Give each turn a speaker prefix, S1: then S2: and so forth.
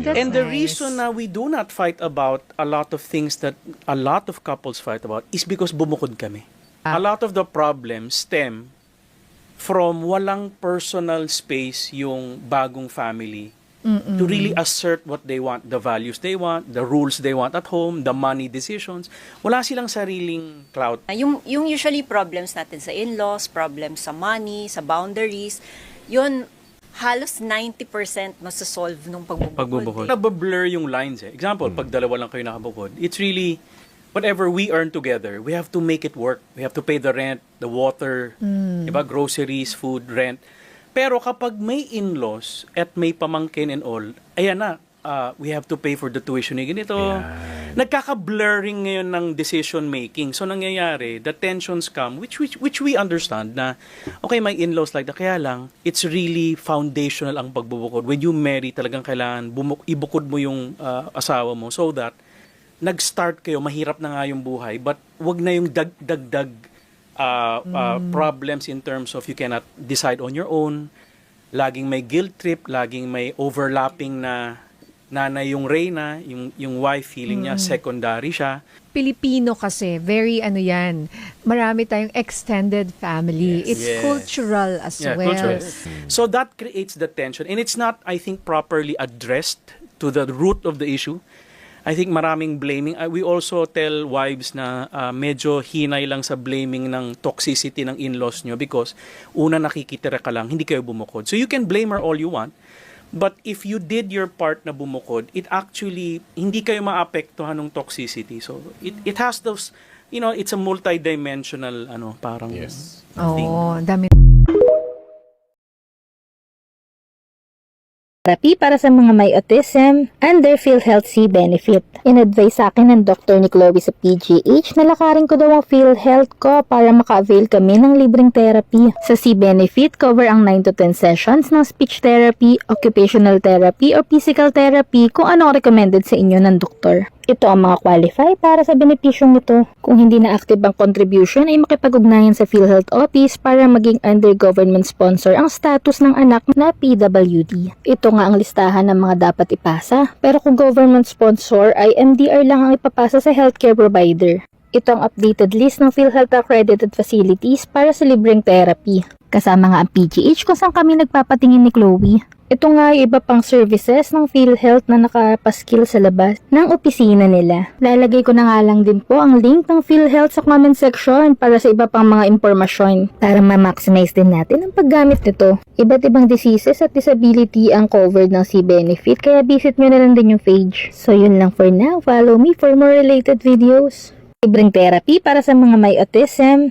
S1: That's
S2: And the
S1: nice.
S2: reason na we do not fight about a lot of things that a lot of couples fight about is because bumukod kami. A lot of the problems stem from walang personal space yung bagong family to really assert what they want, the values they want, the rules they want at home, the money decisions. Wala silang sariling clout.
S3: Yung usually problems natin sa in-laws, problems sa money, sa boundaries, yun halos 90% masasolve nung pagbubukod.
S2: Nabablur yung lines eh. Example, pag dalawa lang kayo nakabukod, it's really whatever we earn together, we have to make it work. We have to pay the rent, the water, diba? Groceries, food, rent. Pero kapag may in-laws at may pamangkin and all, ayan na, we have to pay for the tuition ni ganito. Nagkaka-blurring ngayon ng decision making. So nangyayari, the tensions come, which we understand na, okay, may in-laws like that. Kaya lang, it's really foundational ang pagbubukod. When you marry, talagang kailangan ibukod mo yung asawa mo so that nag-start kayo, mahirap na nga yung buhay, but wag na yung dagdag problems in terms of you cannot decide on your own, laging may guilt trip, laging may overlapping na nanay yung reyna, yung wife feeling niya secondary siya.
S1: Pilipino kasi, very yan, marami tayong extended family.
S2: Yes.
S1: It's
S2: Yes.
S1: cultural as well.
S2: Cultural. So that creates the tension and it's not, I think, properly addressed to the root of the issue. I think maraming blaming. We also tell wives na medyo hinay lang sa blaming ng toxicity ng in-laws nyo because una nakikitira ka lang, hindi kayo bumukod. So you can blame her all you want. But if you did your part na bumukod, it actually, hindi kayo maapektuhan ng toxicity. So it has those, it's a multi-dimensional, parang thing.
S1: Oo, dami.
S4: Therapy para sa mga may autism and their PhilHealth C benefit. In-advise sa akin ng Dr. ni Chloe sa PGH na lakarin ko daw ang PhilHealth ko para maka-avail kami ng libreng therapy. Sa C benefit, cover ang 9 to 10 sessions ng speech therapy, occupational therapy, or physical therapy kung ano ang recommended sa inyo ng doktor. Ito ang mga qualify para sa benepisyong ito. Kung hindi na active ang contribution ay makipag-ugnayan sa PhilHealth Office para maging under government sponsor ang status ng anak na PWD. Ito nga ang listahan ng mga dapat ipasa. Pero kung government sponsor ay MDR lang ang ipapasa sa healthcare provider. Ito ang updated list ng PhilHealth accredited facilities para sa libreng therapy. Kasama nga ang PGH kung saan kami nagpapatingin ni Chloe. Ito nga ay iba pang services ng PhilHealth na nakapaskil sa labas ng opisina nila. Lalagay ko na nga lang din po ang link ng PhilHealth sa comment section para sa iba pang mga impormasyon para ma-maximize din natin ang paggamit nito. Iba't ibang diseases at disability ang covered ng C-Benefit kaya visit nyo na lang din yung page. So yun lang for now. Follow me for more related videos. Libreng therapy para sa mga may autism